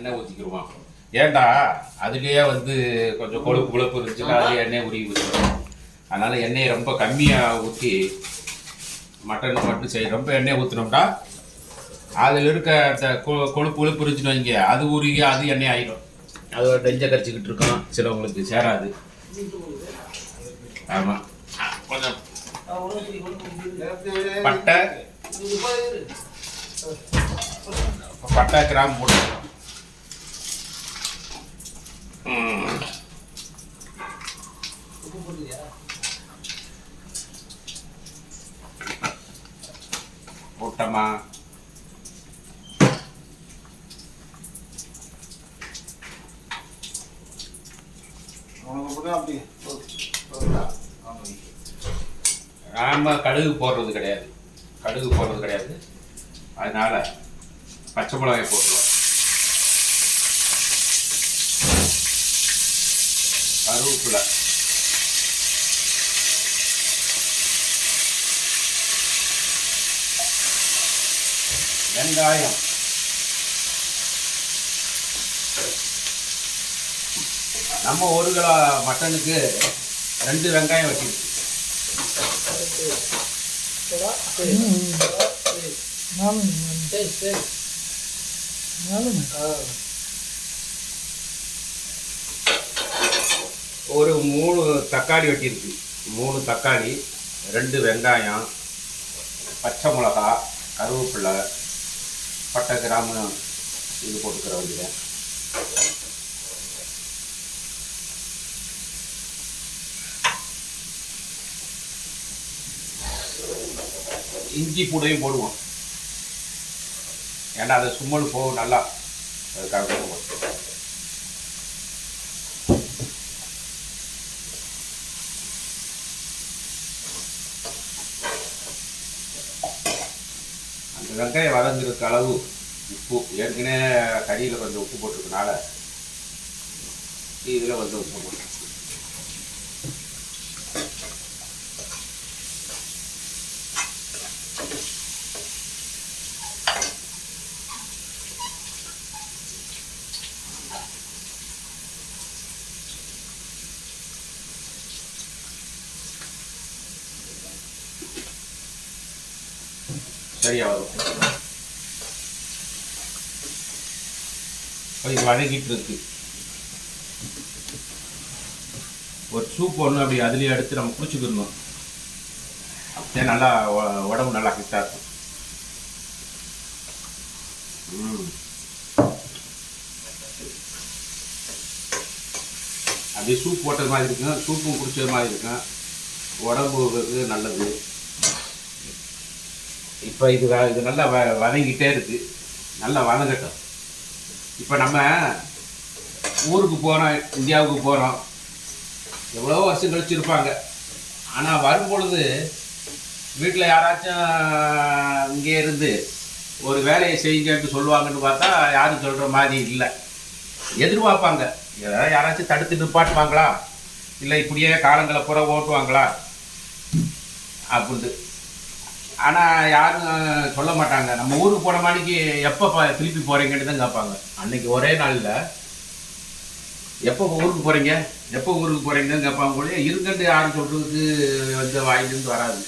எண்ணெய் ஊற்றிக்கிடுவோம். ஏண்டா அதுலேயே வந்து கொஞ்சம் கொழுப்பு இருந்துச்சுன்னா அதுலேயே எண்ணெய் உருகி ஊற்றிடுவோம். அதனால் எண்ணெயை ரொம்ப கம்மியாக ஊற்றி மட்டன் மட்டும் செய்ய ரொம்ப எண்ணெய் ஊற்றினோம்னா அதில் இருக்க அந்த கொழுப்பு இருந்துச்சுன்னு வைங்க, அது உருகி அது எண்ணெய் ஆகிடும். அது நெஞ்சை கரைச்சிக்கிட்டு இருக்கோம், சிலவங்களுக்கு சேராது. ஆமாம், கொஞ்சம் பட்டை கிராம்பு போட்டுக்கலாம். போட்டமா நாம கடுகு போடுறது கிடையாது, அதனால பச்சை மிளகாய் போட்டுருவோம். கருவேப்பிலை, வெங்காயம், நம்ம 1 கிலோ மட்டனுக்கு 2 வெங்காயம் வச்சிருக்கு. ஒரு 3 தக்காளி வெட்டியிருக்கு. 3 தக்காளி, 2 வெங்காயம், பச்சை மிளகா, கருவேப்பிலை, பட்டை கிராம்பு இது போட்டுக்கிற வேண்டியது. இஞ்சி பூடையும் போடுவோம், ஏன்னா அது சும்மல் போகும் நல்லா, அதுக்காக போடுவோம். அந்த வெங்காயம் வதங்குறதுக்கு அளவு உப்பு, ஏற்கனவே கறியில் கொஞ்சம் உப்பு போட்டிருக்கனால இதில் வந்து உப்பு போட்டு சரியா வரும். இது வதங்கிட்டு இருக்கு. ஒரு சூப் ஒன்று அப்படி அதுலேயே எடுத்து நம்ம குடிச்சுக்கிடணும். அப்படியே நல்லா உடம்பு நல்லா ஃபிட்டாக இருக்கும். அப்படியே சூப் போட்டது மாதிரி இருக்கும், சூப்பும் குடிச்சது மாதிரி இருக்கும், உடம்புக்கு நல்லது. இப்போ இது நல்லா வதங்கிட்டே இருக்குது, நல்லா வதங்கட்டும். இப்போ நம்ம ஊருக்கு போகிறோம், இந்தியாவுக்கு போகிறோம், எவ்வளோ வருஷம் கழிச்சு இருப்பாங்க. ஆனால் வரும்பொழுது வீட்டில் யாராச்சும் இங்கே இருந்து ஒரு வேலையை செய்யுங்கன்னு சொல்லுவாங்கன்னு பார்த்தா யாரும் சொல்கிற மாதிரி இல்லை. எதிர்பார்ப்பாங்க, யாராச்சும் தடுத்து நிப்பாட்டுவாங்களா, இல்லை இப்படியே காலங்களை பூரா ஓட்டுவாங்களா அப்படின்ட்டு. ஆனால் யாரும் சொல்ல மாட்டாங்க. நம்ம ஊருக்கு போன மாதிரிக்கு எப்போ திருப்பி போகிறீங்கன்னு தான் கேட்பாங்க. அன்றைக்கி ஒரே நாளில் எப்போ ஊருக்கு போகிறீங்கன்னு கேட்பாங்க. கூட இருங்கன்னு யாரும் சொல்கிறதுக்கு வந்து வாயிலிருந்து வராது.